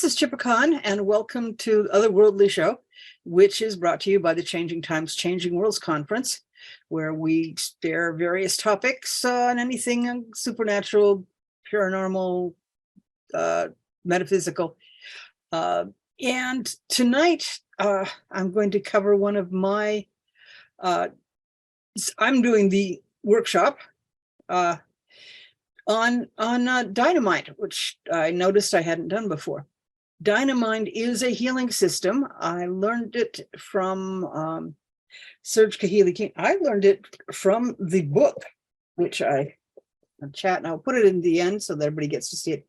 This is Tchipakkan, and welcome to Otherworldly show, which is brought to you by the Changing Times, Changing Worlds Conference, where we share various topics on anything supernatural, paranormal, metaphysical. And tonight, I'm going to cover one of my, I'm doing the workshop on Dynamind, which I noticed I hadn't done before. Dynamind is a healing system. I learned it from Serge Kahili King. I learned it from the book, which I'll chat, and I'll put it in the end so that everybody gets to see it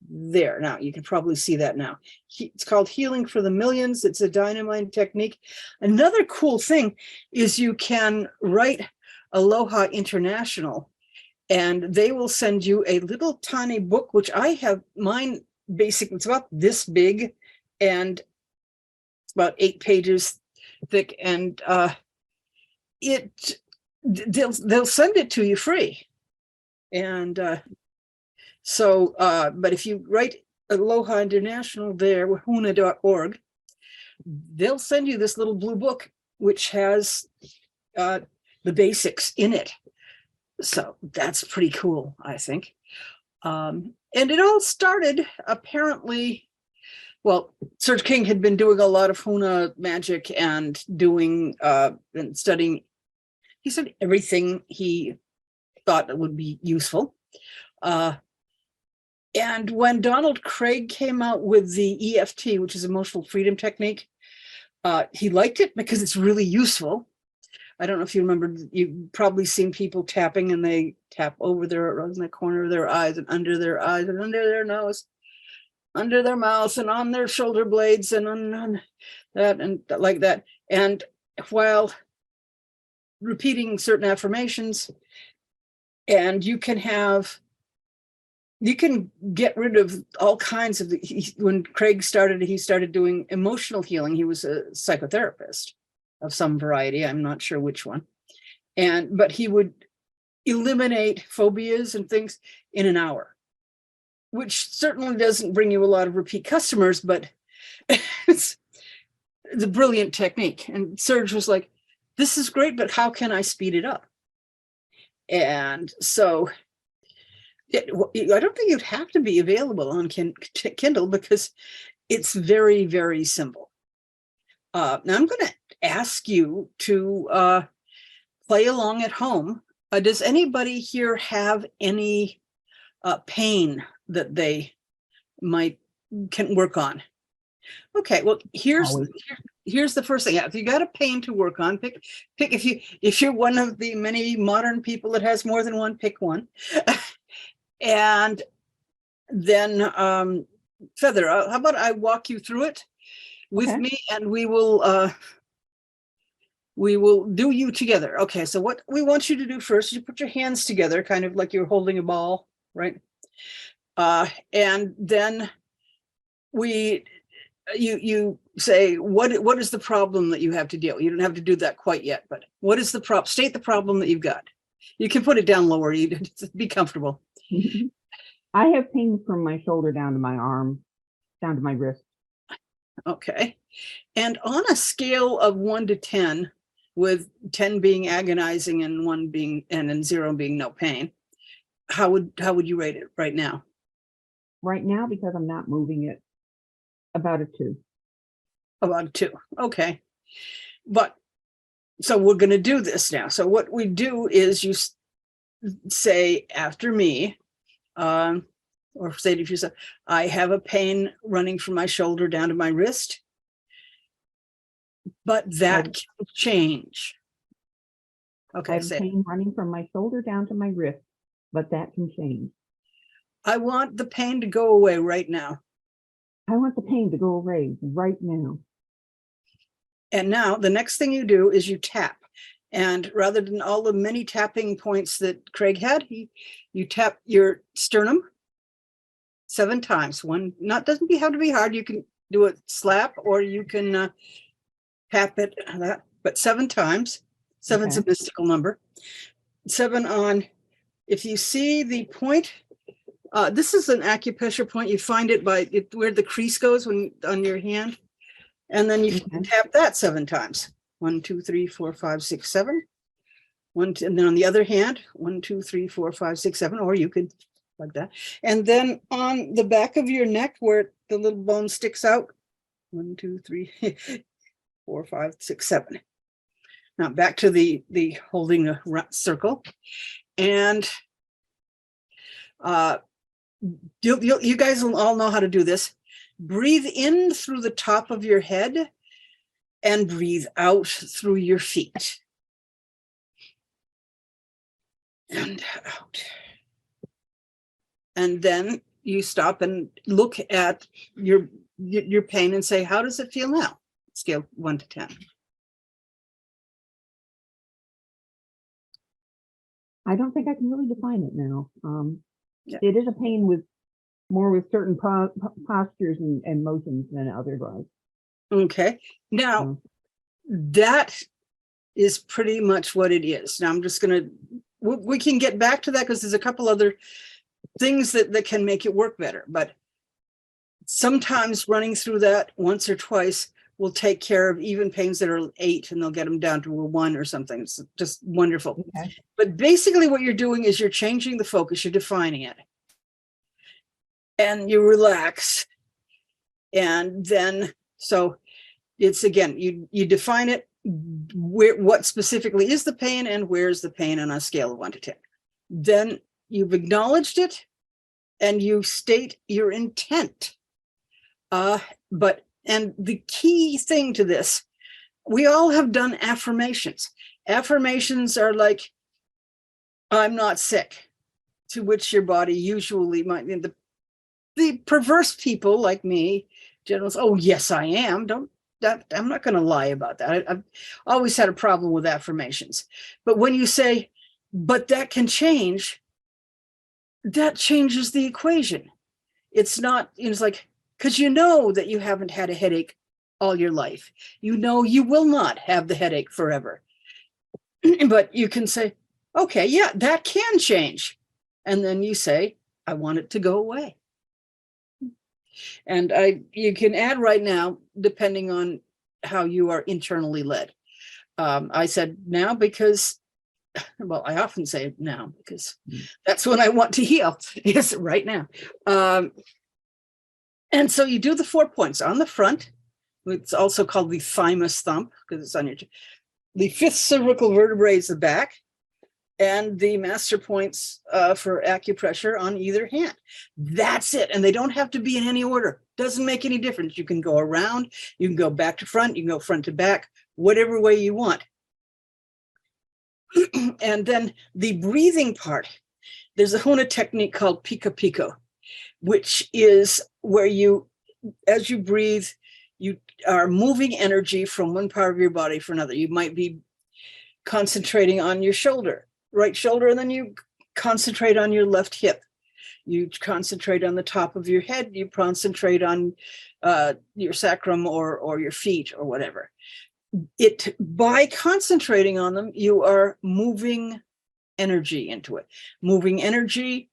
there. Now, you can probably see that now. It's called Healing for the Millions. It's a Dynamind technique. Another cool thing is you can write Aloha International, and they will send you a little tiny book, which I have mine. Basically, it's about this big, and it's about 8 pages thick, and they'll send it to you free. And but if you write Aloha International there, huna.org, they'll send you this little blue book, which has the basics in it. So that's pretty cool, I think. And it all started apparently, well, Serge King had been doing a lot of Huna magic and doing and studying. He said everything he thought that would be useful. And when Donald Craig came out with the EFT, which is emotional freedom technique, he liked it because it's really useful. I don't know if you remember, you've probably seen people tapping, and they tap over in the corner of their eyes and under their eyes and under their nose, under their mouth and on their shoulder blades and on that and like that. And while repeating certain affirmations, and you can get rid of all kinds of when Craig started, he started doing emotional healing. He was a psychotherapist of some variety, I'm not sure which one. But he would eliminate phobias and things in an hour, which certainly doesn't bring you a lot of repeat customers, but it's a brilliant technique. And Serge was like, this is great, but how can I speed it up? And so I don't think you'd have to be available on Kindle, because it's very, very simple. Now I'm going to ask you to play along at home. Does anybody here have any pain that they can work on? Okay, well, here's the first thing. If you got a pain to work on, pick if you're one of the many modern people that has more than one, pick one. And then Feather, how about I walk you through it with me, and we will do you together. Okay, so what we want you to do first is you put your hands together, kind of like you're holding a ball, right? And then you say, what is the problem that you have to deal with? You don't have to do that quite yet, but what is the problem? State the problem that you've got. You can put it down lower, you be comfortable. I have pain from my shoulder down to my arm, down to my wrist. Okay. And on a scale of 1 to 10, with 10 being agonizing and 1 being, and 0 being no pain, how would you rate it right now? Right now, because I'm not moving it, about a 2. About a 2. Okay. But so we're going to do this now. So what we do is you say after me, or say to yourself, I have a pain running from my shoulder down to my wrist, but that can change. Okay, I have pain running from my shoulder down to my wrist, but that can change. I want the pain to go away right now. I want the pain to go away right now. And now the next thing you do is you tap. And rather than all the many tapping points that Craig had, you tap your sternum 7 times. Doesn't have to be hard. You can do a slap, or you can tap it, but 7 times. 7's a mystical number. 7 on, if you see the point This is an acupressure point. You find it by where the crease goes on your hand. And then you can tap that 7 times. 1, 2, 3, 4, 5, 6, 7. And then on the other hand, 1, 2, 3, 4, 5, 6, 7, or you could like that. And then on the back of your neck where the little bone sticks out, 1, 2, 3, 4, 5, 6, 7. Now back to the holding a circle. And you guys will all know how to do this. Breathe in through the top of your head and breathe out through your feet. And out. And then you stop and look at your pain and say, how does it feel now? Scale 1 to 10. I don't think I can really define it now. It is a pain with certain postures and motions than otherwise. Okay. Now, that is pretty much what it is. Now, I'm just going to, we can get back to that because there's a couple other things that can make it work better. But sometimes running through that once or twice will take care of even pains that are 8, and they'll get them down to a 1 or something. It's just wonderful. Okay. But basically what you're doing is you're changing the focus, you're defining it. And you relax. And then, so it's again, you define it, what specifically is the pain and where's the pain on a scale of 1 to 10. Then you've acknowledged it and you state your intent. And the key thing to this, we all have done affirmations. Affirmations are like, I'm not sick, to which your body usually might be the perverse people like me, generals, oh, yes, I am. I'm not going to lie about that. I've always had a problem with affirmations. But when you say, but that can change, that changes the equation. It's not, it's like, because you know that you haven't had a headache all your life. You know you will not have the headache forever. But you can say, okay, yeah, that can change. And then you say, I want it to go away. And you can add right now, depending on how you are internally led. I said now because, well, I often say now because that's when I want to heal, is right now. And so you do the 4 points on the front. It's also called the thymus thump because it's on your, the 5th cervical vertebrae is the back, and the master points for acupressure on either hand. That's it. And they don't have to be in any order. Doesn't make any difference. You can go around, you can go back to front, you can go front to back, whatever way you want. And then the breathing part, there's a Huna technique called Pika Piko, which is where you, as you breathe, you are moving energy from one part of your body for another. You might be concentrating on your shoulder, right shoulder, and then you concentrate on your left hip. You concentrate on the top of your head. You concentrate on your sacrum or your feet or whatever. By concentrating on them, you are moving energy into it. Moving energy,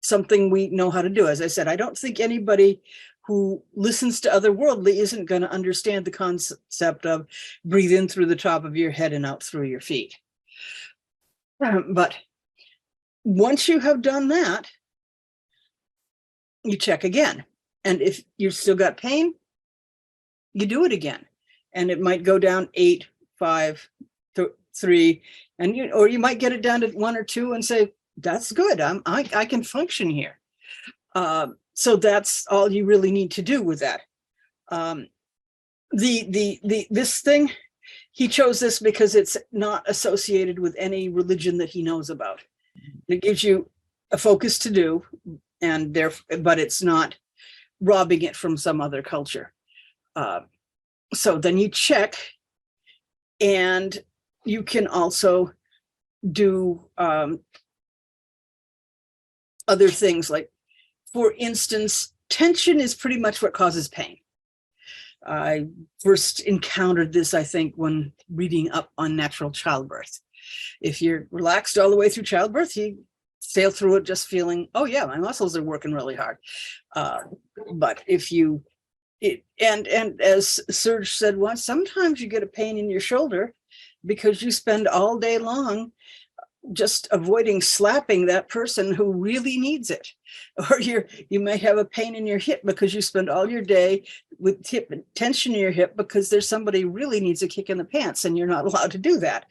something we know how to do. As I said, I don't think anybody who listens to Otherworldly isn't going to understand the concept of breathe in through the top of your head and out through your feet. But once you have done that, you check again. And if you've still got pain, you do it again. And it might go down 8, 5, 3, and you might get it down to 1 or 2 and say, that's good. I can function here. So that's all you really need to do with that. This thing, he chose this because it's not associated with any religion that he knows about. It gives you a focus to do, but it's not robbing it from some other culture. So then you check, and you can also do other things, like, for instance, tension is pretty much what causes pain. I first encountered this, I think, when reading up on natural childbirth. If you're relaxed all the way through childbirth, sail through it just feeling, oh yeah, my muscles are working really hard. But if you, and as Serge said once, sometimes you get a pain in your shoulder because you spend all day long just avoiding slapping that person who really needs it. Or you may have a pain in your hip because you spend all your day with tension in your hip because there's somebody who really needs a kick in the pants and you're not allowed to do that.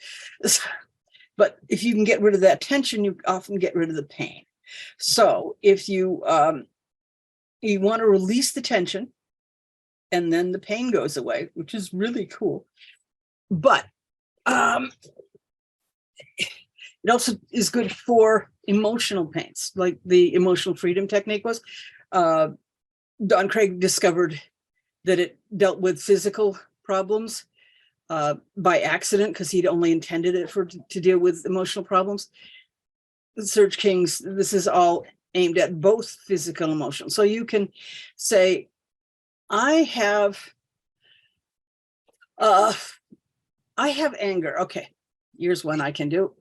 But if you can get rid of that tension, you often get rid of the pain. So if you want to release the tension and then the pain goes away, which is really cool. But it also is good for emotional pains, like the emotional freedom technique was. Don Craig discovered that it dealt with physical problems by accident because he'd only intended it to deal with emotional problems. Serge King's, this is all aimed at both physical and emotional. So you can say, I have anger. Okay, here's one I can do.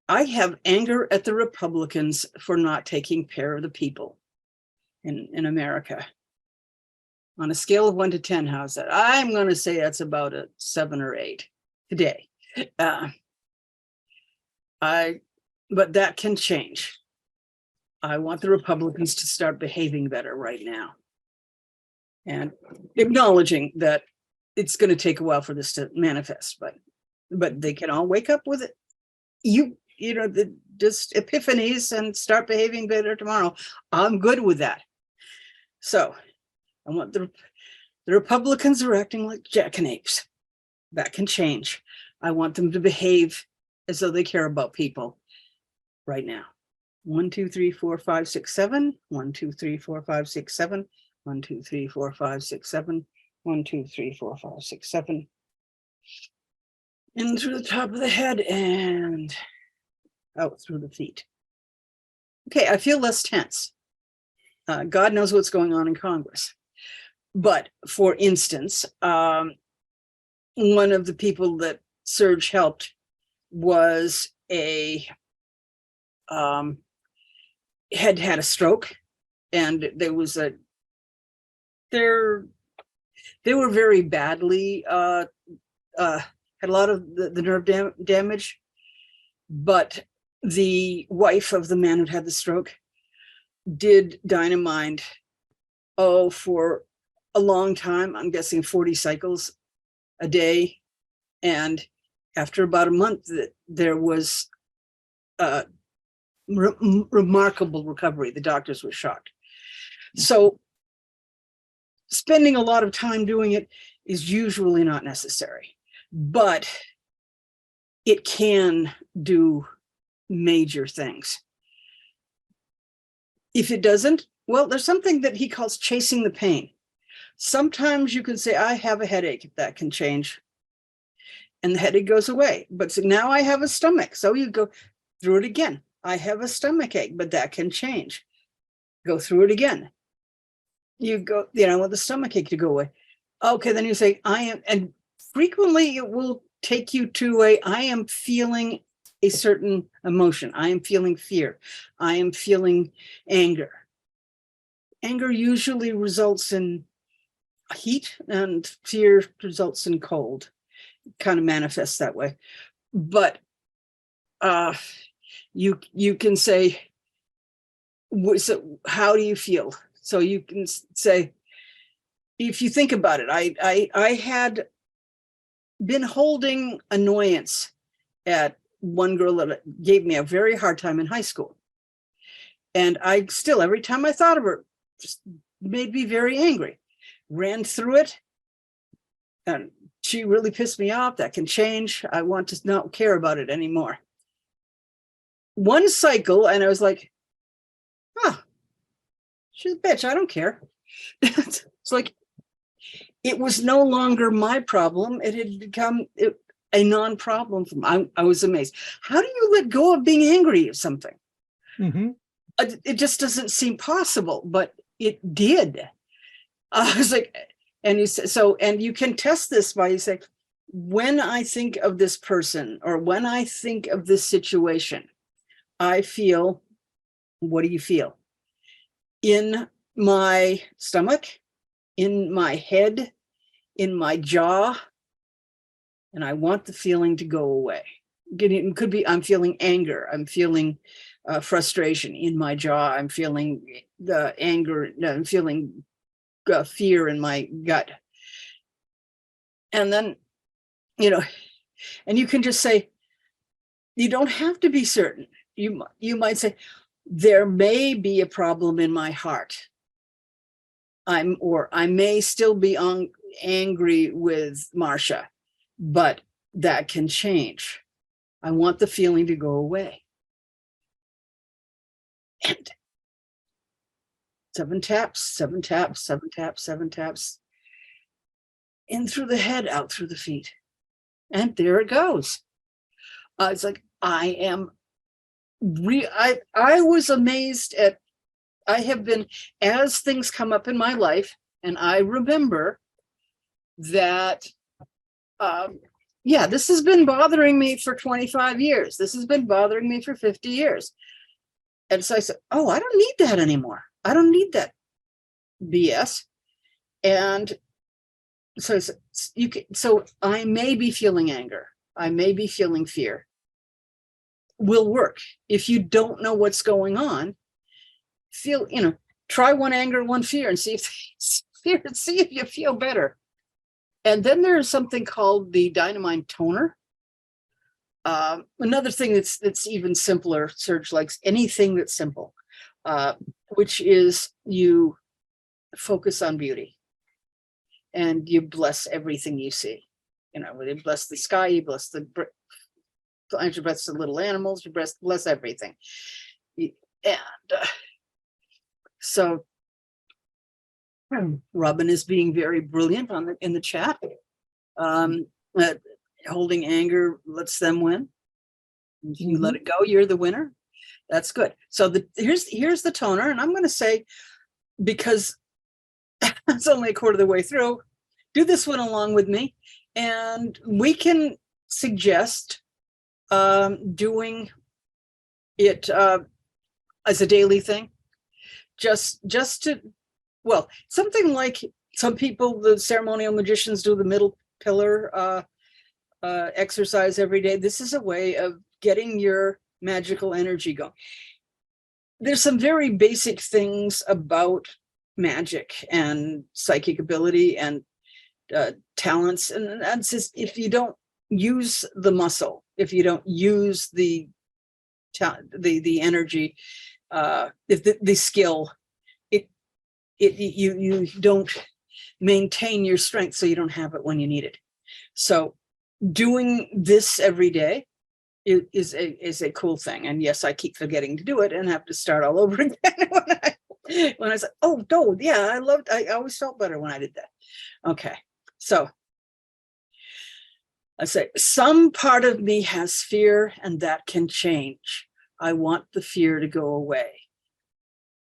I have anger at the Republicans for not taking care of the people in America. On a scale of 1 to 10, how's that? I'm going to say that's about a 7 or 8 today. But that can change. I want the Republicans to start behaving better right now. And acknowledging that it's going to take a while for this to manifest, but they can all wake up with it. You know, just epiphanies and start behaving better tomorrow. I'm good with that. So I want the Republicans are acting like jackanapes. That can change. I want them to behave as though they care about people right now. 1, 2, 3, 4, 5, 6, 7. 1, 2, 3, 4, 5, 6, 7. 1, 2, 3, 4, 5, 6, 7. 1, 2, 3, 4, 5, 6, 7. In through the top of the head and out through the feet. Okay, I feel less tense. God knows what's going on in Congress. But for instance, one of the people that Serge helped was had a stroke, and they were very badly had a lot of the nerve damage, but the wife of the man who had the stroke did Dynamind for a long time. I'm guessing 40 cycles a day, and after about a month, there was remarkable recovery. The doctors were shocked. So spending a lot of time doing it is usually not necessary, but it can do major things. If it doesn't, well, there's something that he calls chasing the pain. Sometimes you can say, I have a headache. That can change. And the headache goes away. But so now I have a stomach. So you go through it again. I have a stomach ache, but that can change. Go through it again. You go, I want the stomach ache to go away. Okay, then you say, I am, and frequently it will take you to I am feeling a certain emotion. I am feeling fear. I am feeling anger. Anger usually results in heat, and fear results in cold. It kind of manifests that way. But you can say, so how do you feel? So you can say, if you think about it, I had been holding annoyance at one girl that gave me a very hard time in high school. And I still, every time I thought of her, just made me very angry. Ran through it, and she really pissed me off. That can change. I want to not care about it anymore. One cycle, and I was like, she's a bitch. I don't care. It's like, it was no longer my problem. It had become a non-problem for me. I was amazed. How do you let go of being angry at something? Mm-hmm. It just doesn't seem possible, but it did. I was like, and you say, so, and you can test this by you say, when I think of this person or when I think of this situation, I feel, what do you feel? In my stomach, in my head, in my jaw, and I want the feeling to go away. It could be I'm feeling anger, I'm feeling frustration in my jaw, I'm feeling the anger, I'm feeling fear in my gut. And then, you know, and you can just say, you don't have to be certain. You might say, there may be a problem in my heart. I may still be angry with Marcia, but that can change. I want the feeling to go away. And 7 taps, 7 taps, 7 taps, 7 taps. In through the head, out through the feet. And there it goes. It's like, I was amazed at, I have been, as things come up in my life, and I remember that, yeah, this has been bothering me for 25 years. This has been bothering me for 50 years. And so I said, oh, I don't need that anymore. I don't need that BS. And so I said, so I may be feeling anger. I may be feeling fear. Will work. If you don't know what's going on, try one anger, one fear, and see if you feel better. And then there's something called the Dynamind toner. Another thing that's even simpler, Serge likes anything that's simple, which is you focus on beauty and you bless everything you see. You bless the sky, you bless the little animals, you bless everything. And so Robin is being very brilliant in the chat. Holding anger lets them win. If you let it go, you're the winner. That's good. So here's the toner, and I'm going to say, because it's only a quarter of the way through, do this one along with me, and we can suggest doing it as a daily thing, just to, well, something like some people, the ceremonial magicians, do the middle pillar exercise every day. This is a way of getting your magical energy going. There's some very basic things about magic and psychic ability and talents, and that's just, if you don't use the muscle, if you don't use the energy, if the skill, you don't maintain your strength, so you don't have it when you need it. So doing this every day is a cool thing. And yes, I keep forgetting to do it and have to start all over again when I said, oh, yeah, I always felt better when I did that. Okay, so I say, some part of me has fear, and that can change. I want the fear to go away.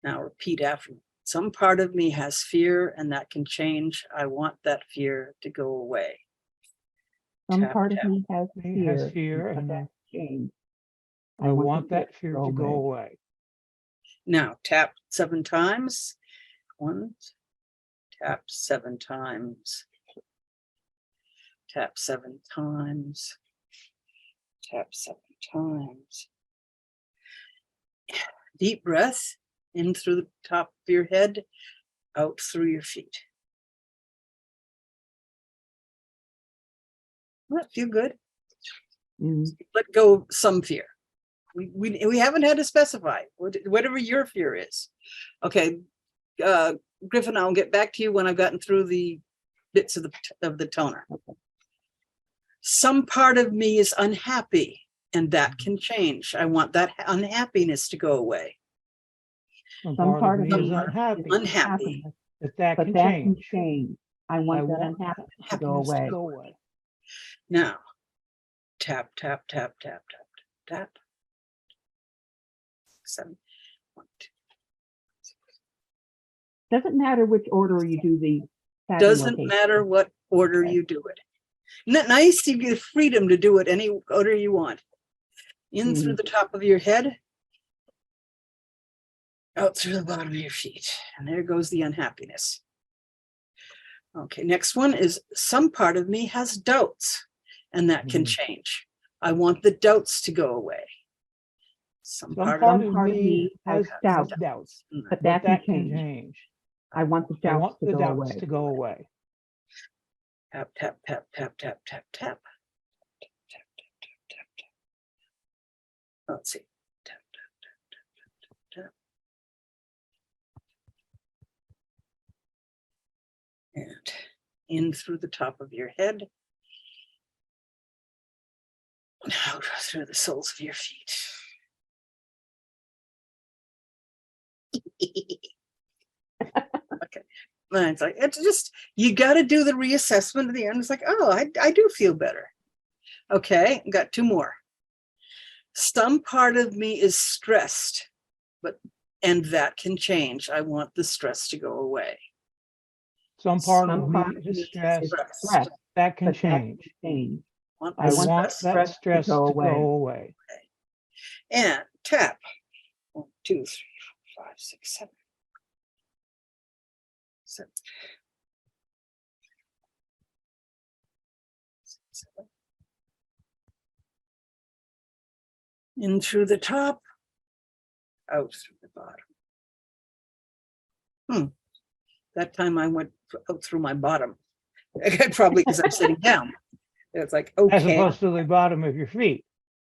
Now repeat after me. Some part of me has fear, and that can change. I want that fear to go away. Some part of me has fear, and that change. I want that fear to go away. Now tap 7 times. 1, tap 7 times. Tap 7 times. Tap 7 times. Deep breath in through the top of your head, out through your feet. Does that feel good? Let go of some fear. We haven't had to specify whatever your fear is. Okay, Griffin, I'll get back to you when I've gotten through the bits of the toner. Okay. Some part of me is unhappy, and that can change. I want that unhappiness to go away. Some part of me is unhappy. But that can change. I want that unhappiness to go away. Now, tap, tap, tap, tap, tap, tap. 7, 1, 2. Doesn't matter which order you do the. Doesn't matter what order you do it. Isn't that nice? You get freedom to do it any order you want. In through the top of your head, out through the bottom of your feet. And there goes the unhappiness. Okay, next one is some part of me has doubts, and that can change. I want the doubts to go away. Some part of me has doubts, but that can change. I want the doubts to go away. Tap, tap, tap, tap, tap, tap, tap. Let's see. Tap, tap, tap, tap, tap, tap. And in through the top of your head. And out through the soles of your feet. Okay. And it's like, it's just, you got to do the reassessment at the end. It's like, oh, I do feel better. Okay, got two more. Some part of me is stressed, and that can change. I want the stress to go away. Some part of me is stressed. That can change. I want that stress to go away. Okay. And tap. 1, 2, 3, 4, 5, 6, 7. 7. 7. In through the top, out through the bottom. That time I went out through my bottom. Probably because I'm sitting down. It's like, okay. As opposed to the bottom of your feet.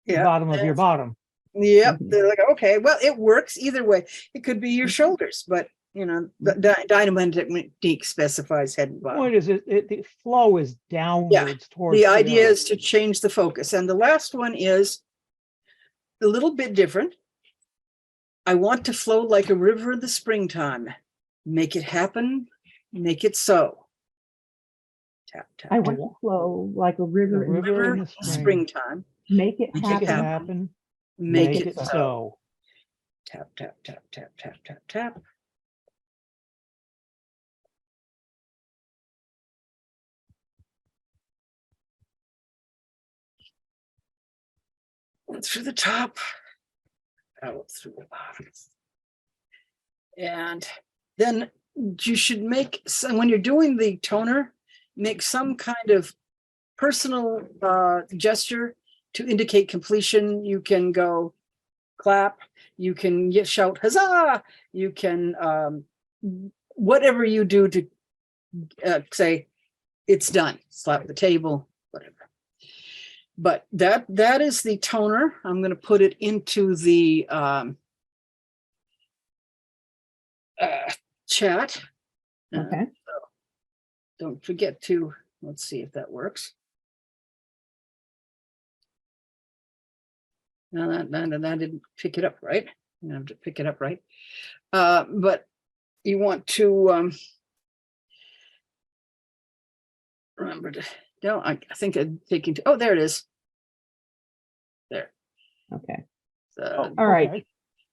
The bottom of your bottom. Yep. They're like, okay, well, it works either way. It could be your shoulders, but you know, the Dynamind Technique specifies head and bottom. What is it? The flow is downwards towards the idea is to change the focus. And the last one is a little bit different. I want to flow like a river in the springtime. Make it happen. Make it so. Tap, tap. I want to flow like a river in the springtime. Make it happen. Make it so. Tap, tap, tap, tap, tap, tap, tap. Through the top, out through the bottom. And then you should make some, when you're doing the toner, make some kind of personal gesture to indicate completion. You can go clap, you can shout huzzah, you can whatever you do to say it's done, slap the table, whatever. But that is the toner. I'm going to put it into the chat. Okay. So don't forget to, let's see if that works. No, that didn't pick it up right. I have to pick it up right. But you want to remember to, no, I think I'm taking, oh, there it is. There. Okay. So, all right.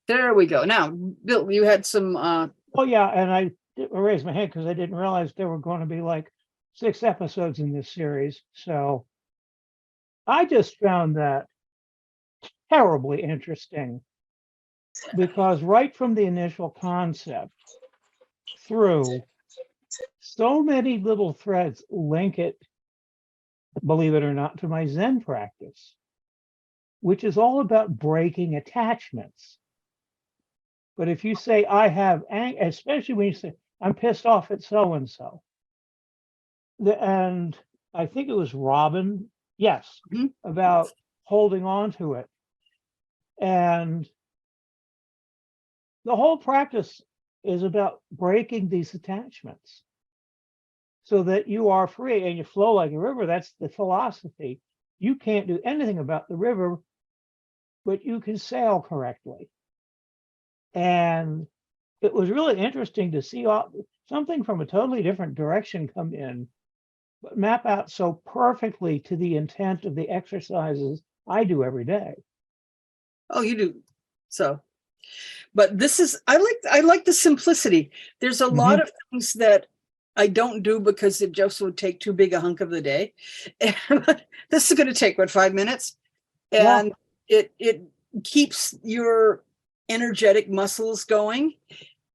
There we go. Now, Bill, you had some. Oh, yeah. And I raised my hand because I didn't realize there were going to be like 6 episodes in this series. So I just found that terribly interesting because right from the initial concept through, so many little threads link it, believe it or not, to my Zen practice, which is all about breaking attachments. But if you say, I have anger, especially when you say, I'm pissed off at so-and-so, and I think it was Robin, yes, about holding on to it. And the whole practice is about breaking these attachments so that you are free and you flow like a river. That's the philosophy. You can't do anything about the river, but you can sail correctly. And it was really interesting to see something from a totally different direction come in, but map out so perfectly to the intent of the exercises I do every day. Oh, you do. So, but this is, I like the simplicity. There's a lot of things that I don't do because it just would take too big a hunk of the day. And this is going to take, what, 5 minutes? And it keeps your energetic muscles going.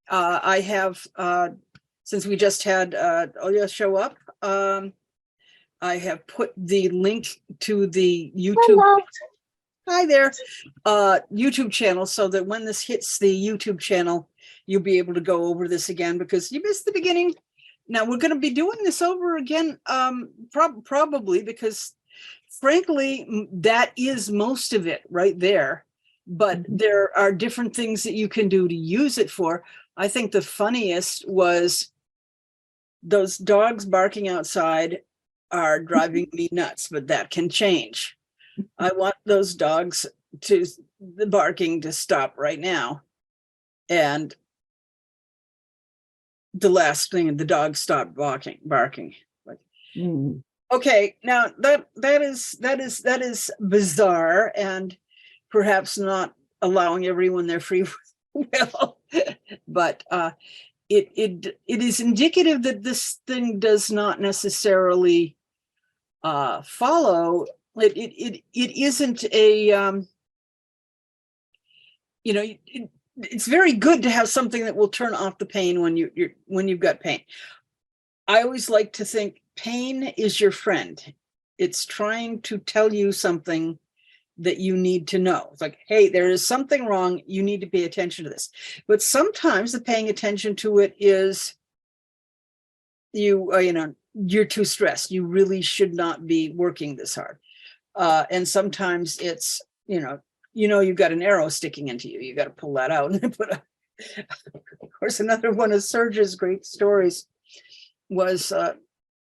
I have, since we just had Oya show up, I have put the link to the YouTube. Hello. Hi there, YouTube channel, so that when this hits the YouTube channel, you'll be able to go over this again because you missed the beginning. Now we're going to be doing this over again, probably because, frankly, that is most of it right there. But there are different things that you can do to use it for. I think the funniest was those dogs barking outside are driving me nuts, but that can change. I want those dogs to, the barking to stop right now. And the last thing, the dog stopped barking. Like, okay, now that is bizarre and perhaps not allowing everyone their free will, but it is indicative that this thing does not necessarily follow. It isn't a it's very good to have something that will turn off the pain when you've got pain. I always like to think pain is your friend. It's trying to tell you something that you need to know. It's like, hey, there is something wrong. You need to pay attention to this. But sometimes the paying attention to it is you're too stressed. You really should not be working this hard. And sometimes it's, you've got an arrow sticking into you. You got to pull that out and put. Of course, another one of Serge's great stories was a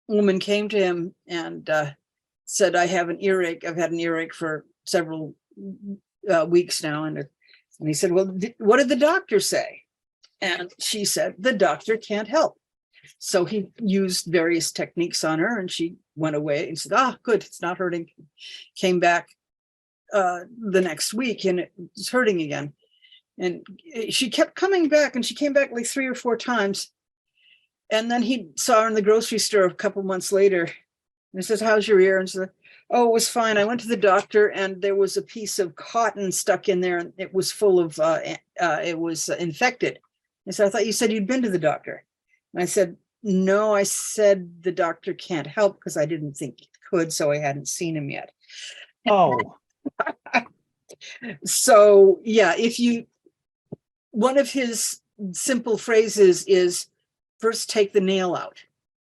woman came to him and said, "I have an earache. I've had an earache for several weeks now." And he said, "Well, what did the doctor say?" And she said, "The doctor can't help." So he used various techniques on her, and she went away and said, "Ah, good, it's not hurting." Came back the next week and it was hurting again. And she kept coming back, and she came back like 3 or 4 times. And then he saw her in the grocery store a couple months later. And he says, "How's your ear?" And she said, "Oh, it was fine. I went to the doctor and there was a piece of cotton stuck in there and it was full of, it was infected." I said, "I thought you said you'd been to the doctor." And I said, "No, I said the doctor can't help because I didn't think he could, so I hadn't seen him yet." Oh, So yeah, one of his simple phrases is, first take the nail out.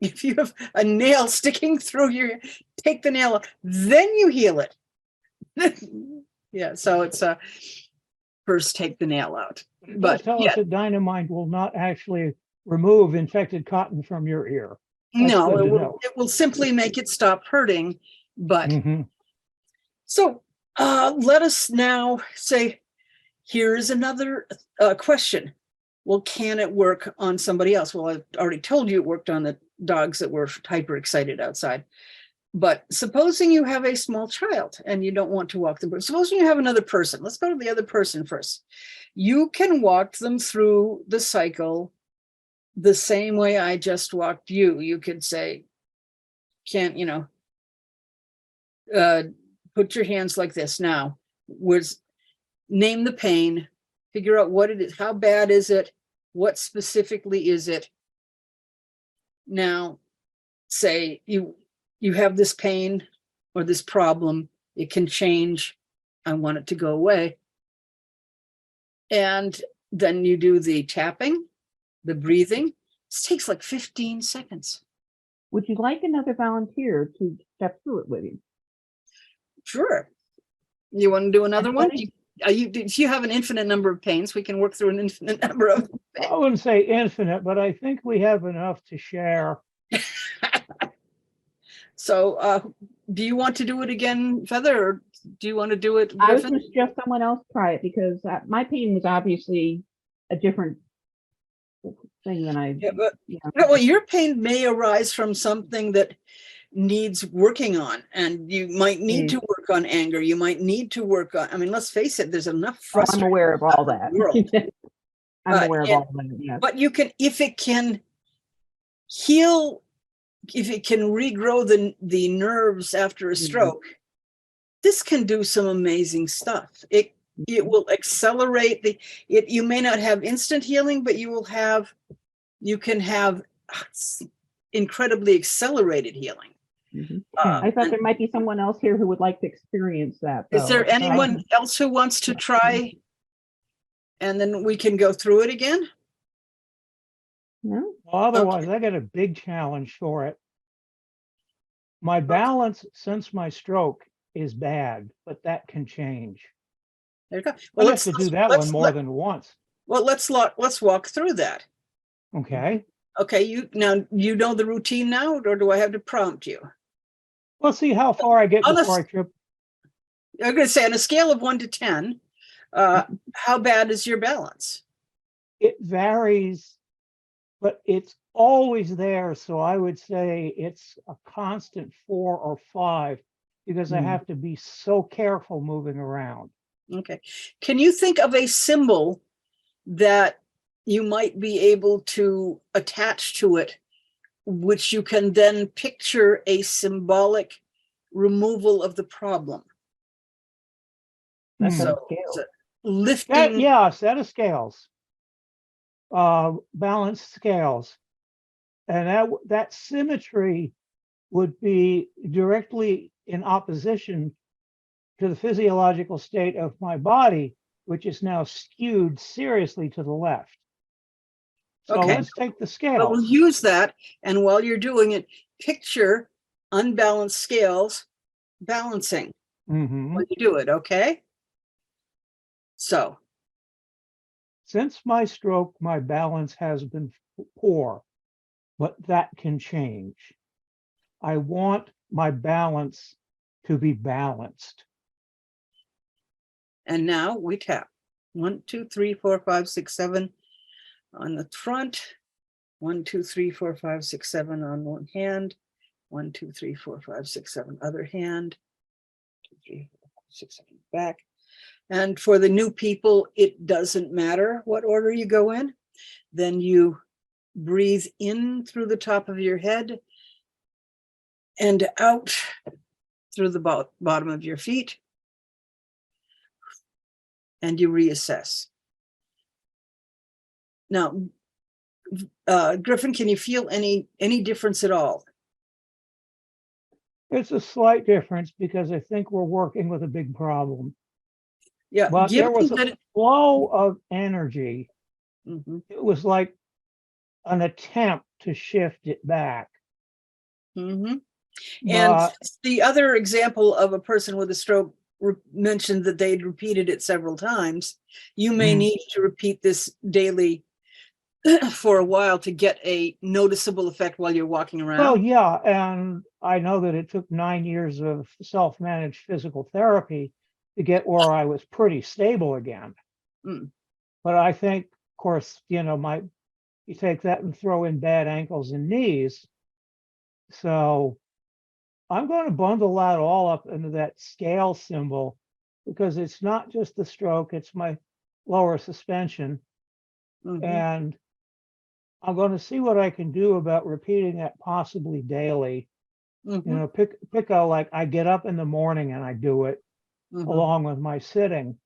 If you have a nail sticking through take the nail out, then you heal it. Yeah, so it's first take the nail out. But tell us that Dynamind will not actually remove infected cotton from your ear. That's no, good to know. it will simply make it stop hurting. But so let us now say, here's another question. Well, can it work on somebody else? Well, I've already told you it worked on the dogs that were hyper excited outside. But supposing you have a small child and you don't want to walk them, supposing you have another person, let's go to the other person first. You can walk them through the cycle the same way I just walked you. You could say, put your hands like this now. Name the pain, figure out what it is, how bad is it, what specifically is it. Now, say you have this pain or this problem, it can change. I want it to go away. And then you do the tapping, the breathing. This takes like 15 seconds. Would you like another volunteer to step through it with you? Sure. You want to do another one? If you have an infinite number of pains, we can work through an infinite number of pains. I wouldn't say infinite, but I think we have enough to share. So do you want to do it again, Feather, or do you want to do it, I was Griffin? going to suggest someone else try it because my pain was obviously a different thing than I. Yeah, but well, your pain may arise from something that needs working on, and you might need to work on anger. You might need to work on. I mean, let's face it. There's enough frustration. I'm aware of all in the that. world. I'm aware of all that. Yeah. But you can, if it can heal, if it can regrow the nerves after a stroke, this can do some amazing stuff. it will accelerate you may not have instant healing, but you can have incredibly accelerated healing. I thought there might be someone else here who would like to experience that. Is though. there anyone else who wants to try? And then we can go through it again? No? Well, otherwise, I got a big challenge for it. My balance since my stroke is bad, but that can change. There you go. I Well, have to do that one more than once. Well, let's walk through that. Okay. Okay, you know the routine now, or do I have to prompt you? Let's see how far I get On a before I trip. I'm going to say on a scale of 1 to 10, how bad is your balance? It varies, but it's always there. So I would say it's a constant 4 or 5 because I have to be so careful moving around. Okay. Can you think of a symbol that you might be able to attach to it, which you can then picture a symbolic removal of the problem? That's So a scale. lifting. Yeah, a set of scales, balanced scales. And that symmetry would be directly in opposition to the physiological state of my body, which is now skewed seriously to the left. So Okay. let's take the But scales. we'll use that. And while you're doing it, picture unbalanced scales balancing when you do it. Okay. So. Since my stroke, my balance has been poor, but that can change. I want my balance to be balanced. And now we tap 1, 2, 3, 4, 5, 6, 7 on the front. 1, 2, 3, 4, 5, 6, 7 on one hand. 1, 2, 3, 4, 5, 6, 7 other hand. 2, 3, 4, 5, 6, 7 back. And for the new people, it doesn't matter what order you go in. Then you breathe in through the top of your head and out through the bottom of your feet. And you reassess. Now, Griffin, can you feel any difference at all? It's a slight difference because I think we're working with a big problem. Yeah, But there was a flow of energy. It was like an attempt to shift it back. And But the other example of a person with a stroke mentioned that they'd repeated it several times. You may need to repeat this daily for a while to get a noticeable effect while you're walking around. well, yeah, and I know that it took 9 years of self-managed physical therapy to get where I was pretty stable again. But I think, of course, you take that and throw in bad ankles and knees. So I'm going to bundle that all up into that scale symbol because it's not just the stroke, it's my lower suspension. And I'm going to see what I can do about repeating that possibly daily. Pick a, like I get up in the morning and I do it along with my sitting,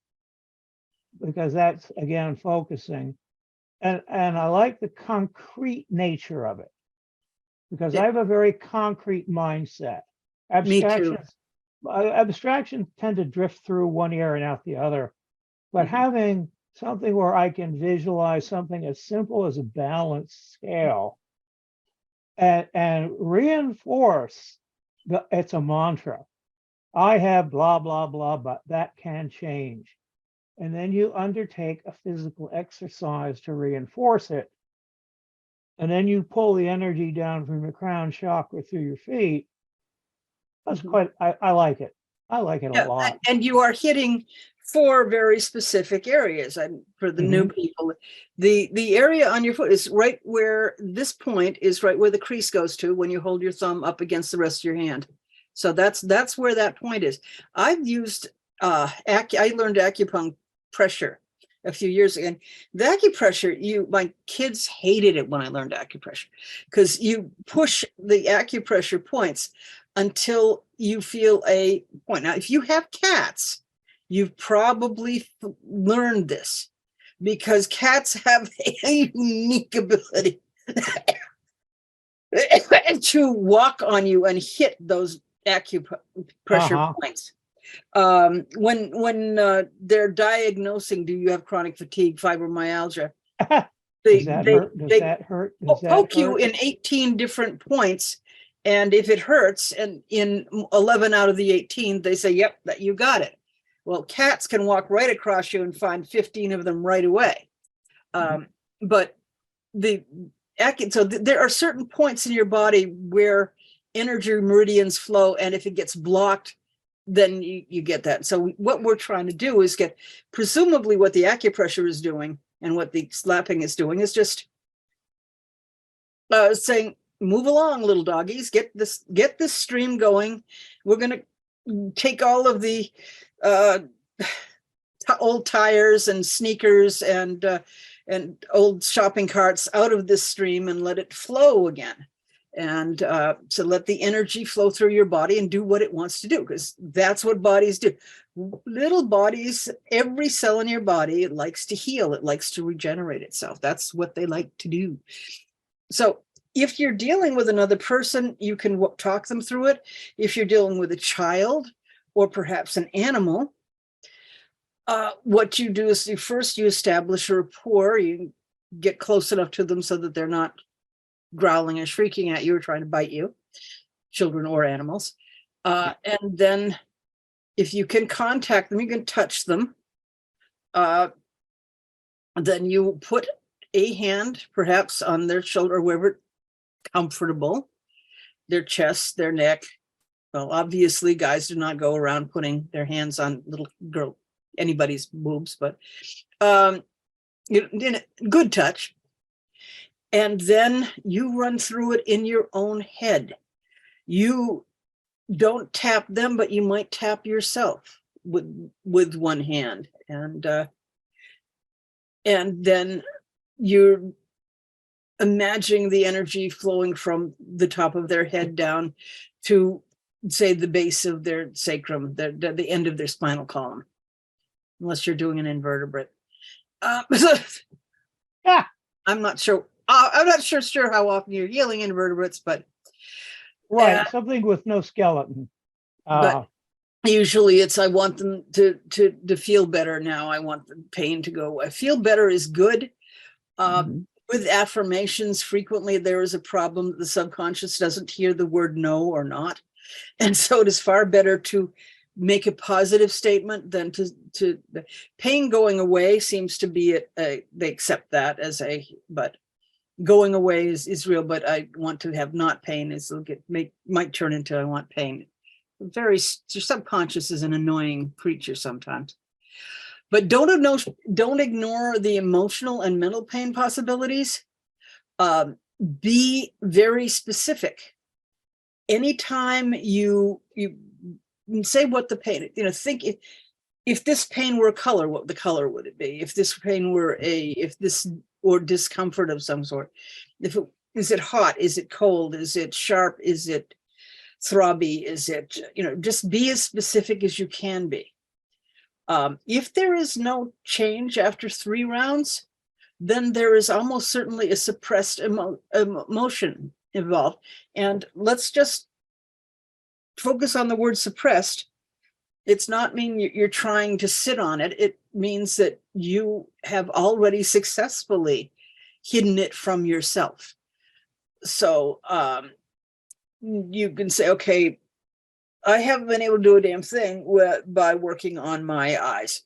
because that's, again, focusing. And I like the concrete nature of it because I have a very concrete mindset. Abstractions tend to drift through one ear and out the other, but having something where I can visualize something as simple as a balanced scale and reinforce it's a mantra. I have blah, blah, blah, but that can change. And then you undertake a physical exercise to reinforce it. And then you pull the energy down from your crown chakra through your feet. That's I like it. I like it a lot. And you are hitting 4 very specific areas. For the new people, the area on your foot is right where this point is, right where the crease goes to when you hold your thumb up against the rest of your hand. So that's where that point is. I've used I learned acupuncture a few years ago. And the acupressure, my kids hated it when I learned acupressure because you push the acupressure points until you feel a point. Now, if you have cats, You've probably learned this because cats have a unique ability to walk on you and hit those acupressure points. When they're diagnosing, do you have chronic fatigue, fibromyalgia? Does that hurt? Does that hurt? Does that poke you hurt? in 18 different points, and if it hurts, and in 11 out of the 18, they say, "Yep, that you got it." Well, cats can walk right across you and find 15 of them right away. But there are certain points in your body where energy meridians flow, and if it gets blocked, then you get that. So what we're trying to do is get, presumably what the acupressure is doing and what the slapping is doing is just saying, move along, little doggies, get this stream going. We're going to take all of the old tires and sneakers and old shopping carts out of this stream and let it flow again. And so let the energy flow through your body and do what it wants to do, because that's what bodies do. Little bodies, every cell in your body, it likes to heal. It likes to regenerate itself. That's what they like to do. So if you're dealing with another person, you can talk them through it. If you're dealing with a child or perhaps an animal, what you do is you establish a rapport. You get close enough to them so that they're not growling and shrieking at you or trying to bite you, children or animals. And then if you can contact them, you can touch them. Then you put a hand perhaps on their shoulder, wherever comfortable, their chest, their neck. Well, obviously guys do not go around putting their hands on little girl, anybody's boobs, but good touch. And then you run through it in your own head. You don't tap them, but you might tap yourself with one hand. And then you're imagining the energy flowing from the top of their head down to, say, the base of their sacrum, the end of their spinal column, unless you're doing an invertebrate. Yeah. I'm not sure how often you're healing invertebrates, but right, something with no skeleton. But usually it's, I want them to feel better now. I want the pain to go away. Feel better is good. With affirmations, frequently there is a problem that the subconscious doesn't hear the word no or not. And so it is far better to make a positive statement than to pain going away seems to be they accept that as but going away is real, but I want to have not pain might turn into I want pain. Your subconscious is an annoying creature sometimes. But don't ignore the emotional and mental pain possibilities. Be very specific. Anytime you say what the pain, think if this pain were a color, what the color would it be? If this pain were or discomfort of some sort, is it hot? Is it cold? Is it sharp? Is it throbby? Is it, just be as specific as you can be. If there is no change after 3 rounds, then there is almost certainly a suppressed emotion involved. And let's just focus on the word suppressed. It's not mean you're trying to sit on it. It means that you have already successfully hidden it from yourself. So you can say, okay, I haven't been able to do a damn thing by working on my eyes.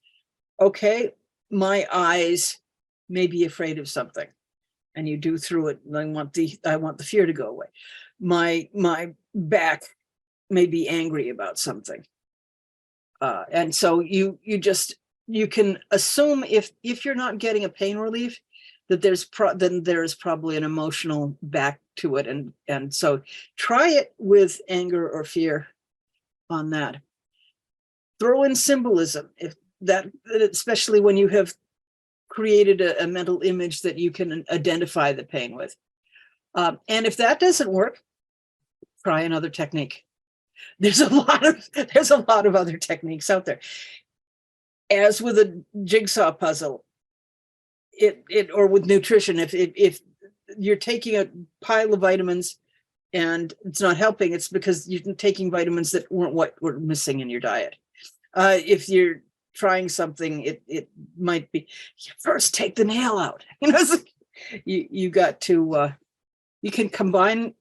Okay, my eyes may be afraid of something, and you do through it. I want the fear to go away. My back may be angry about something, and so you can assume if you're not getting a pain relief, that then there's probably an emotional back to it, and so try it with anger or fear on that. Throw in symbolism, especially when you have created a mental image that you can identify the pain with. And if that doesn't work, try another technique. There's a lot of other techniques out there. as with a jigsaw puzzle, it or with nutrition, if you're taking a pile of vitamins and it's not helping, it's because you're taking vitamins that weren't what were missing in your diet. If you're trying something, it might be, first take the nail out. You know, you got to you can combine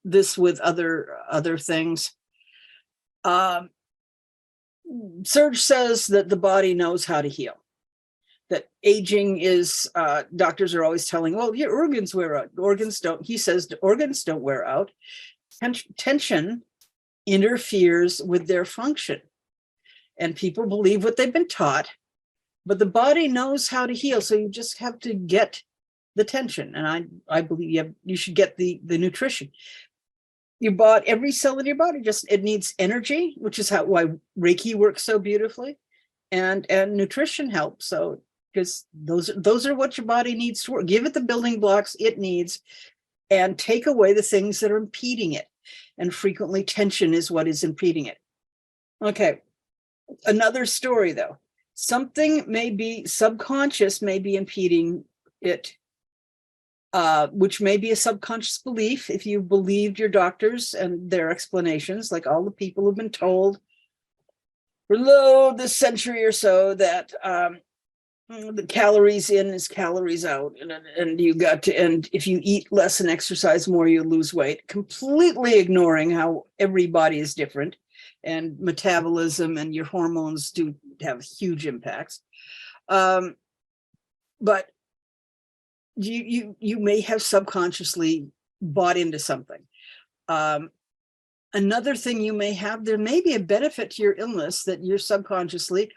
this with other things. Serge says that the body knows how to heal. That aging is, doctors are always telling, well, your organs wear out. Organs don't. He says the organs don't wear out. Tension interferes with their function. And people believe what they've been taught, but the body knows how to heal. So you just have to get the tension. And I believe you should get the nutrition. Every cell in your body it needs energy, which is why Reiki works so beautifully, and nutrition helps. So because those are what your body needs to work. Give it the building blocks it needs, and take away the things that are impeding it. And frequently tension is what is impeding it. Okay. Another story though, something may be subconscious, may be impeding it, which may be a subconscious belief. If you believed your doctors and their explanations, like all the people who've been told for this century or so that the calories in is calories out, and you got to, and if you eat less and exercise more, you lose weight, completely ignoring how every body is different. And metabolism and your hormones do have huge impacts. But you may have subconsciously bought into something. Another thing you may have, there may be a benefit to your illness that you're subconsciously,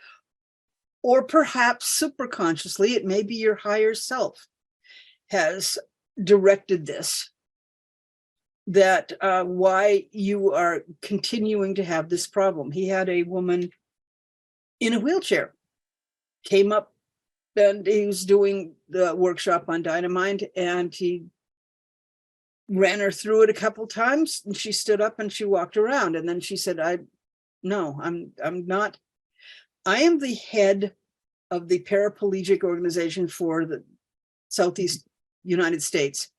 or perhaps superconsciously, it may be your higher self has directed this. That why you are continuing to have this problem. He had a woman in a wheelchair, came up, and he was doing the workshop on Dynamind, and he ran her through it a couple times, and she stood up and she walked around, and then she said, I'm not. I am the head of the paraplegic organization for the Southeast United States,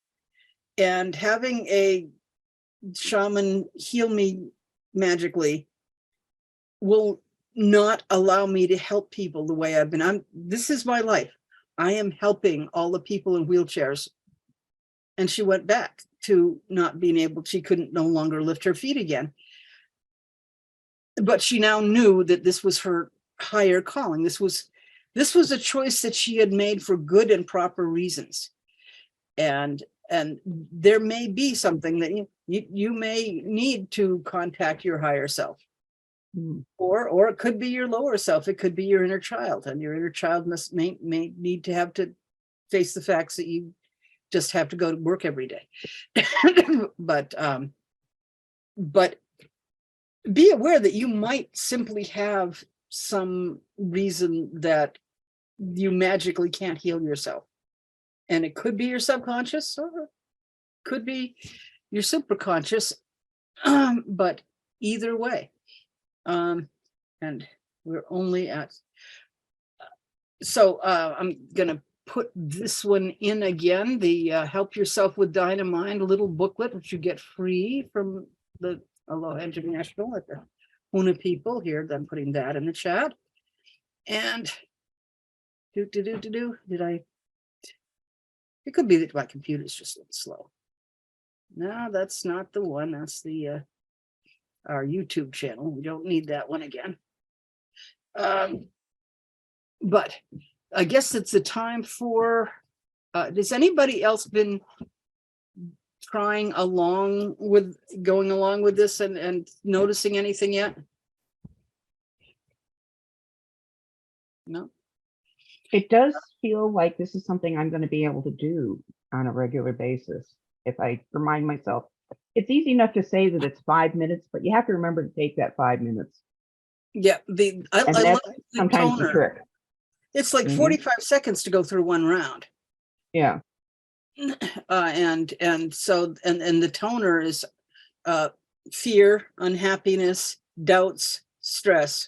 and having a shaman heal me magically will not allow me to help people the way I've been. This is my life. I am helping all the people in wheelchairs. And she went back to not being able, she couldn't no longer lift her feet again. But she now knew that this was her higher calling. This was a choice that she had made for good and proper reasons. And there may be something that you may need to contact your higher self. Or it could be your lower self. It could be your inner child, and your inner child may need to have to face the facts that you just have to go to work every day. But be aware that you might simply have some reason that you magically can't heal yourself. And it could be your subconscious, or it could be your superconscious, but either way. And we're only at, so I'm gonna put this one in again, the Help Yourself with Dynamind little booklet, which you get free from the Aloha International at the Huna people here. I'm putting that in the chat. And did I? It could be that my computer's just a little slow. No, that's not the one. That's the our YouTube channel. We don't need that one again. But I guess it's a time for, has anybody else been going along with this and noticing anything yet? No? It does feel like this is something I'm going to be able to do on a regular basis if I remind myself. It's easy enough to say that it's 5 minutes, but you have to remember to take that 5 minutes. Yeah, I love the sometimes toner. the trick. It's like 45 seconds to go through one round. Yeah. And so the toner is fear, unhappiness, doubts, stress,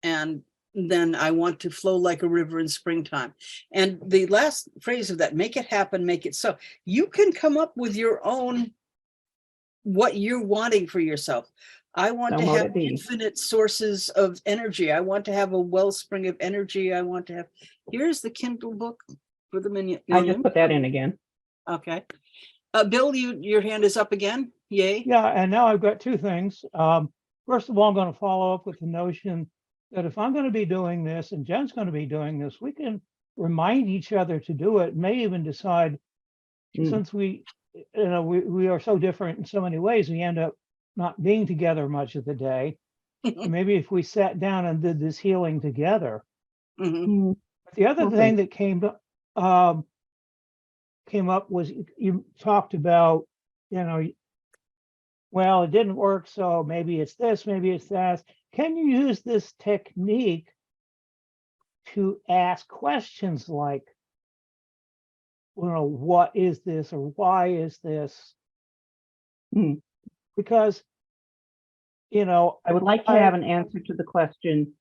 and then I want to flow like a river in springtime. And the last phrase of that, make it happen, make it so. You can come up with your own, what you're wanting for yourself. I want So to mote have it be. infinite sources of energy. I want to have a wellspring of energy. I want to have, here's the Kindle book for the minion. I just put that in again. Okay. Bill, your hand is up again. Yay. Yeah, and now I've got two things. First of all, I'm going to follow up with the notion that if I'm going to be doing this and Jen's going to be doing this, we can remind each other to do it. May even decide, since we are so different in so many ways, we end up not being together much of the day. Maybe if we sat down and did this healing together. Mhm. But the other Okay. thing that came up was you talked about, well, it didn't work, so maybe it's this, maybe it's that. Can you use this technique to ask questions like, what is this, or why is this? Because, I would like to have an answer to the question.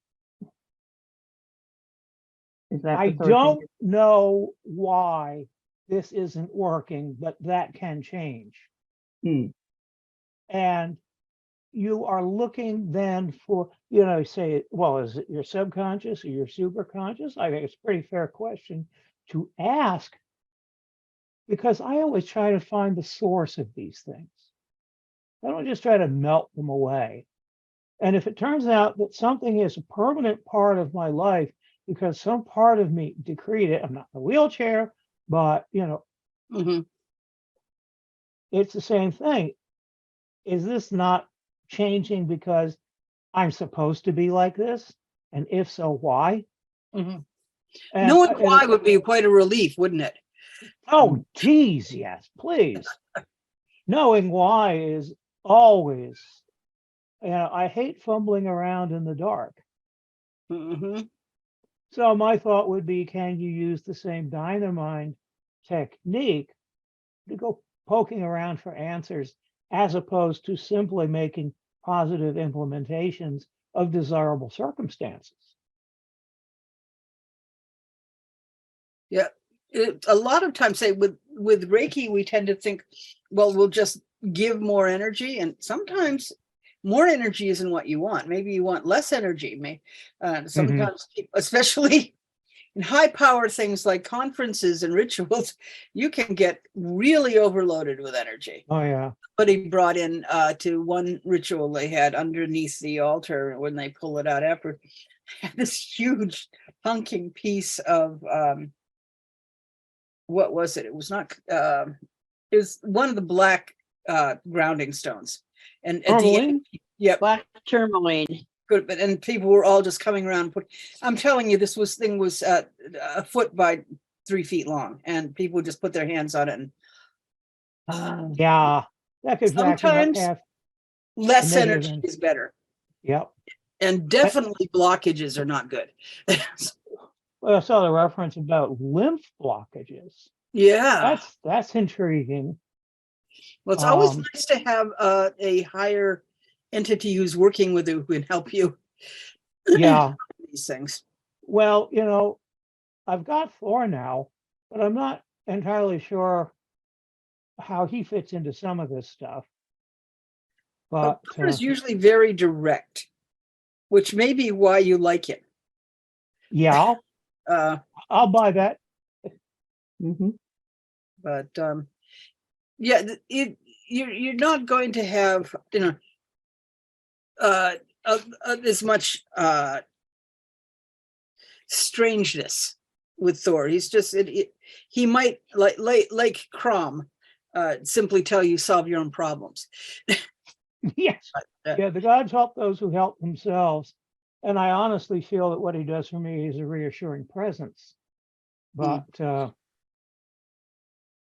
Is that I the sort of don't thing? know why this isn't working, but that can change. And you are looking then for, say, well, is it your subconscious or your superconscious? I think it's a pretty fair question to ask, because I always try to find the source of these things. I don't just try to melt them away. And if it turns out that something is a permanent part of my life because some part of me decreed it, I'm not in a wheelchair, but, Mhm. it's the same thing. Is this not changing because I'm supposed to be like this? And if so, why? Mhm. And, Knowing why would be quite a relief, wouldn't it? oh, geez, yes, please. Knowing why is always, I hate fumbling around in the dark. Mhm. So my thought would be, can you use the same Dynamind technique to go poking around for answers, as opposed to simply making positive implementations of desirable circumstances? Yeah. A lot of times, say with Reiki, we tend to think, well, we'll just give more energy, and sometimes more energy isn't what you want. Maybe you want less energy. Sometimes, especially in high-powered things like conferences and rituals, you can get really overloaded with energy. Oh, yeah. Somebody brought in to one ritual they had underneath the altar when they pull it out after, this huge hunking piece of what was it? It was not. It was one of the black grounding stones, and at the end, yep, Black tourmaline. good. But and people were all just coming around. I'm telling you, this thing was a foot by 3 feet long, and people would just put their hands on it. And Yeah, that could vacuum up sometimes half. less negative energy and- is better, Yep. and definitely blockages are not good. Well, I saw the reference about lymph blockages. Yeah. That's intriguing. Well, it's always nice to have a higher entity who's working with you who can help you. Yeah. These things. Well, I've got Thor now, but I'm not entirely sure how he fits into some of this stuff. But Thor is usually very direct, which may be why you like it. yeah, I'll buy that. But yeah, you're not going to have as much strangeness with Thor. He's just he might like Crom simply tell you solve your own problems. Yes. Yeah, the gods help those who help themselves. And I honestly feel that what he does for me is a reassuring presence. But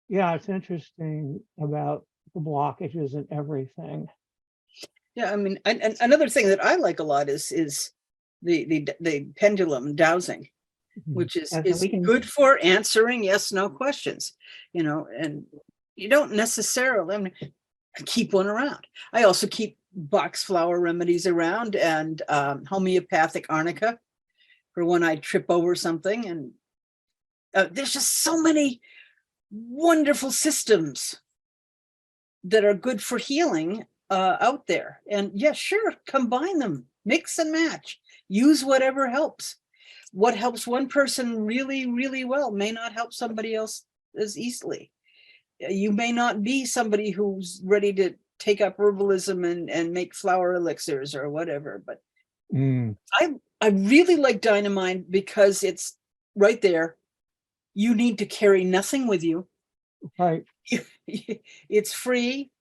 yeah, it's interesting about the blockages and everything. Yeah, I mean, and another thing that I like a lot is the pendulum dowsing, which is good for answering yes/no questions, and you don't necessarily, I mean, keep one around. I also keep box flower remedies around and homeopathic arnica. for when I trip over something. And there's just so many wonderful systems that are good for healing out there. And yeah, sure, combine them, mix and match, use whatever helps. What helps one person really, really well may not help somebody else as easily. You may not be somebody who's ready to take up herbalism and make flower elixirs or whatever, but I really like Dynamind because it's right there. You need to carry nothing with you. Right. It's free.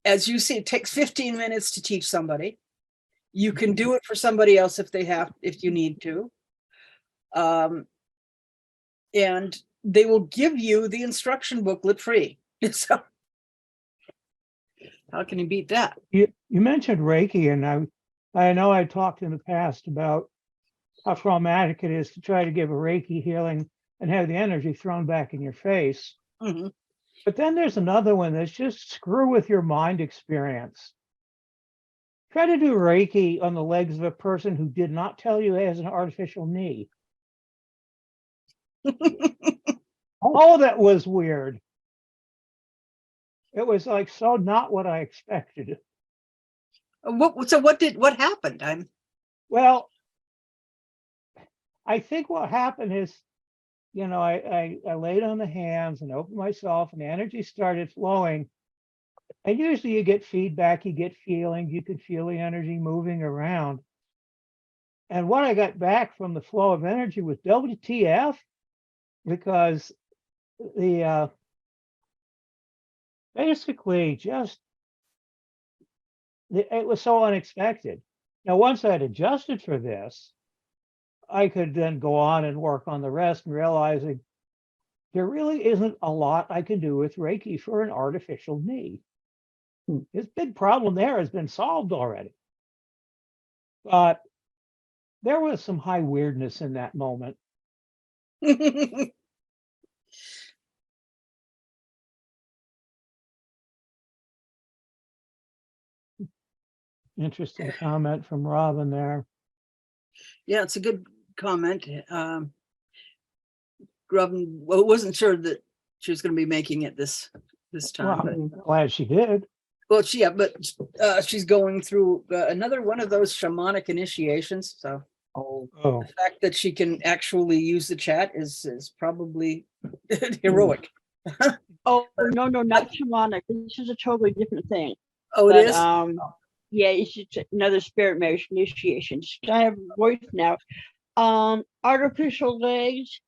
As you see, it takes 15 minutes to teach somebody. You can do it for somebody else if you need to. And they will give you the instruction booklet free. So how can you beat that? You mentioned Reiki, and I know I talked in the past about how traumatic it is to try to give a Reiki healing and have the energy thrown back in your face. Mm-hmm. But then there's another one that's just screw with your mind experience. Try to do Reiki on the legs of a person who did not tell you has an artificial knee. Oh, that was weird. It was like so not what I expected. What happened? Well, I think what happened is, I laid on the hands and opened myself, and the energy started flowing. And usually you get feedback, you get feelings, you can feel the energy moving around. And what I got back from the flow of energy was WTF, because basically just it was so unexpected. Now, once I'd adjusted for this, I could then go on and work on the rest, and realizing there really isn't a lot I can do with Reiki for an artificial knee. This big problem there has been solved already. But there was some high weirdness in that moment. Interesting comment from Robin there. Yeah, it's a good comment. Robin wasn't sure that she was going to be making it this time. Well, I'm glad she did. Well, she's going through another one of those shamanic initiations. So the fact that she can actually use the chat is probably heroic. Oh, no, not shamanic. This is a totally different thing. Oh, it is? Yeah, it's just another spirit marriage initiation. I have a voice now. Artificial legs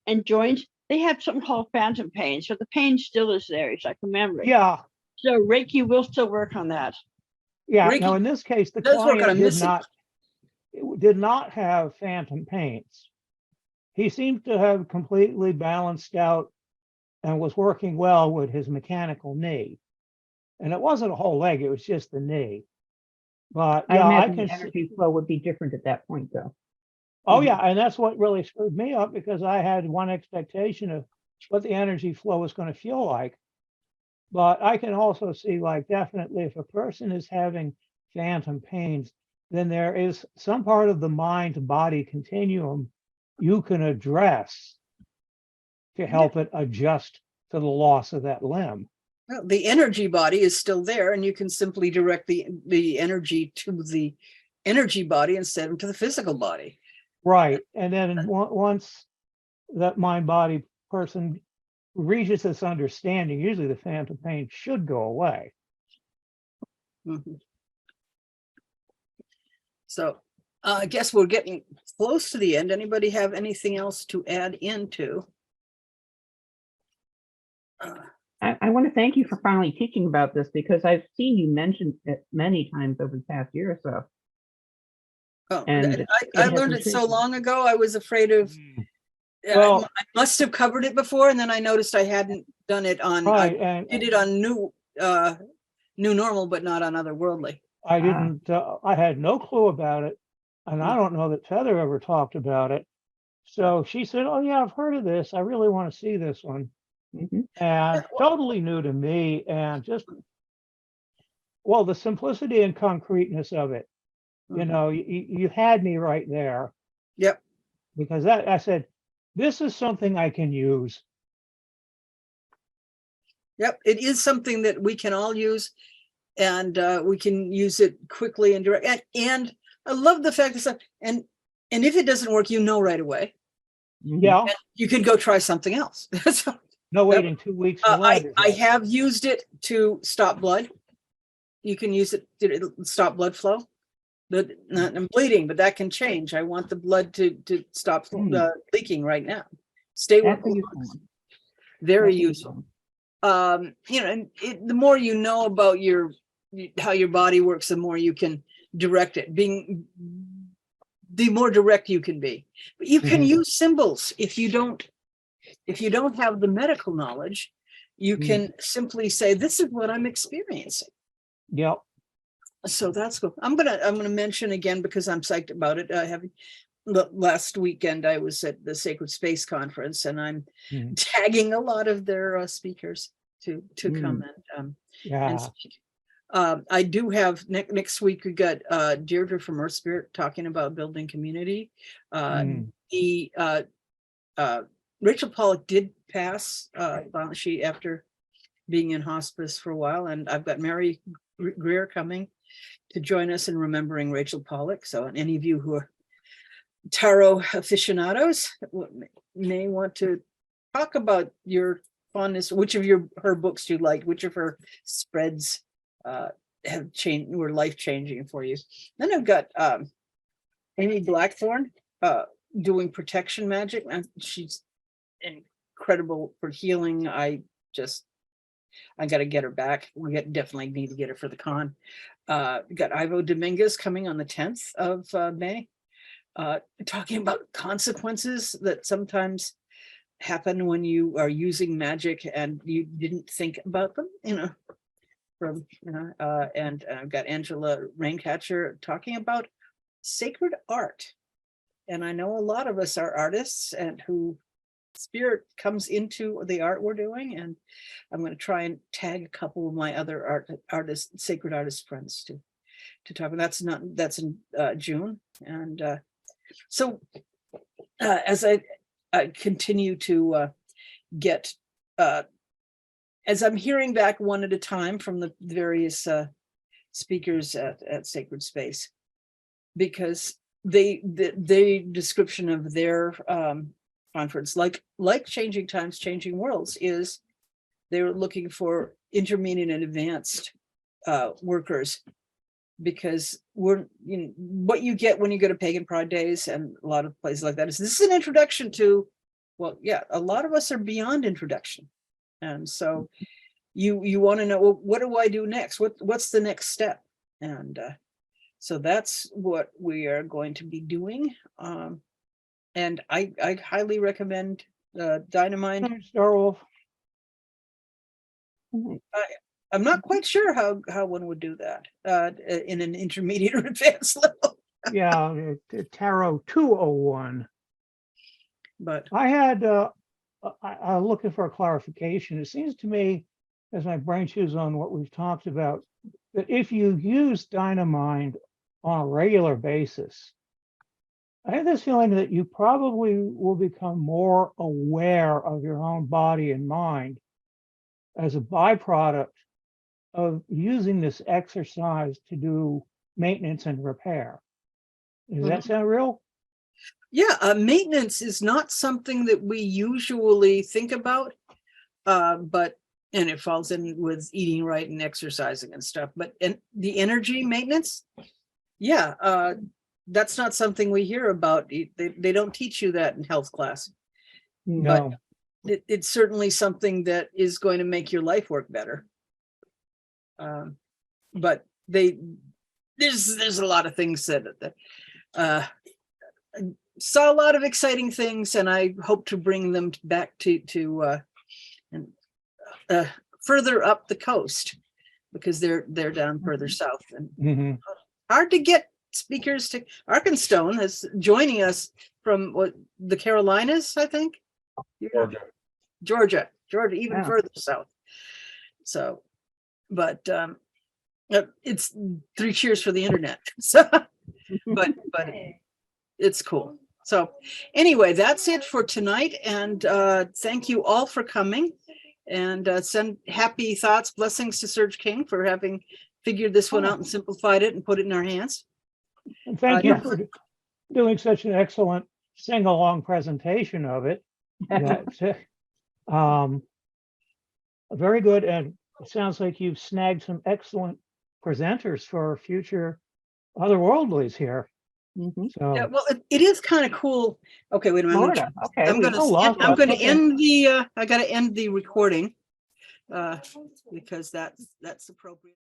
and joints, they have something called phantom pain. So the pain still is there. It's like a memory. Yeah. So Reiki will still work on that. Yeah. Reiki now, in this case, the does work on client did not have phantom pains. He seemed to have completely balanced out and was working well with his mechanical knee. And it wasn't a whole leg, it was just the knee. But I yeah, imagine the energy flow would be different at that point, though. Oh yeah, and that's what really screwed me up, because I had one expectation of what the energy flow was going to feel like. But I can also see, like, definitely if a person is having phantom pains, then there is some part of the mind-body continuum you can address to help it adjust to the loss of that limb. Well, the energy body is still there, and you can simply direct the energy to the energy body instead of to the physical body. Right. And then once that mind-body person reaches this understanding, usually the phantom pain should go away. Mm-hmm. So I guess we're getting close to the end. Anybody have anything else to add into? I want to thank you for finally teaching about this, because I've seen you mention it many times over the past year or so. Oh, And I learned it so long ago, I was afraid of, Well, I must have covered it before, and then I noticed I hadn't done it on, right, I did it on New Normal, but not on Otherworldly. I didn't, I had no clue about it. And I don't know that Heather ever talked about it. So she said, oh yeah, I've heard of this. I really want to see this one. And totally new to me, and just, well, the simplicity and concreteness of it. You know, you had me right there. Yep. Because that I said, this is something I can use. Yep. It is something that we can all use, and we can use it quickly and direct. And I love the fact that, and if it doesn't work, right away. Yeah. And you can go try something else. So, No waiting 2 weeks for that. I have used it to stop blood. You can use it to stop blood flow. I'm bleeding, but that can change. I want the blood to stop leaking right now. Stay with very useful. And the more you know about how your body works, the more you can direct it. The more direct you can be. But you can use symbols. If you don't have the medical knowledge, you can simply say, "This is what I'm experiencing." Yep. So that's cool. I'm gonna mention again, because I'm psyched about it. Last weekend I was at the Sacred Space Conference, and I'm tagging a lot of their speakers to come and speak. I do have next week. We got Deirdre from Earth Spirit talking about building community. Rachel Pollack did pass. She, after being in hospice for a while, and I've got Mary Greer coming to join us in remembering Rachel Pollack. So, any of you who are tarot aficionados may want to talk about your fondness, which of her books you like, which of her spreads have changed, were life-changing for you. Then I've got Amy Blackthorne doing protection magic, and she's incredible for healing. I got to get her back. Definitely need to get her for the con. We got Ivo Dominguez coming on the 10th of May, talking about consequences that sometimes happen when you are using magic and you didn't think about them, and I've got Angela Raincatcher talking about sacred art. And I know a lot of us are artists, and who spirit comes into the art we're doing, and I'm going to try and tag a couple of my other sacred artist friends to talk about. That's in June. And so as I continue to get as I'm hearing back one at a time from the various speakers at Sacred Space, because the description of their conference, like Changing Times, Changing Worlds, is they were looking for intermediate and advanced workers, because what you get when you go to Pagan Pride Days and a lot of places like that is, this is an introduction to, well, yeah, a lot of us are beyond introduction. And so you want to know, well, what do I do next? What's the next step? And so that's what we are going to be doing. And I highly recommend Dynamind. Starwolf. I'm not quite sure how one would do that in an intermediate or advanced level. Yeah, Tarot 201. But I had I'm looking for a clarification. It seems to me, as my brain chews on what we've talked about, that if you use Dynamind on a regular basis, I have this feeling that you probably will become more aware of your own body and mind as a byproduct of using this exercise to do maintenance and repair. Does that sound real? Yeah, maintenance is not something that we usually think about, and it falls in with eating right and exercising and stuff. But the energy maintenance, yeah, that's not something we hear about. They don't teach you that in health class. No. But it's certainly something that is going to make your life work better. But there's a lot of things that saw a lot of exciting things, and I hope to bring them back to further up the coast, because they're down further south, and hard to get speakers to. Arkenstone is joining us from the Carolinas, I think. Georgia, even further south. So, but it's 3 cheers for the internet. So, but it's cool. So anyway, that's it for tonight. And thank you all for coming, and send happy thoughts, blessings to Serge King for having figured this one out and simplified it and put it in our hands. And thank you yeah. for doing such an excellent sing-along presentation of it. That's very good, and it sounds like you've snagged some excellent presenters for future Otherworldlies here. Mhm. So Yeah, well, it is kind of cool. Okay, wait a minute. Florida. Okay. I'm gonna Oh, okay. end the I gotta end the recording because that's appropriate.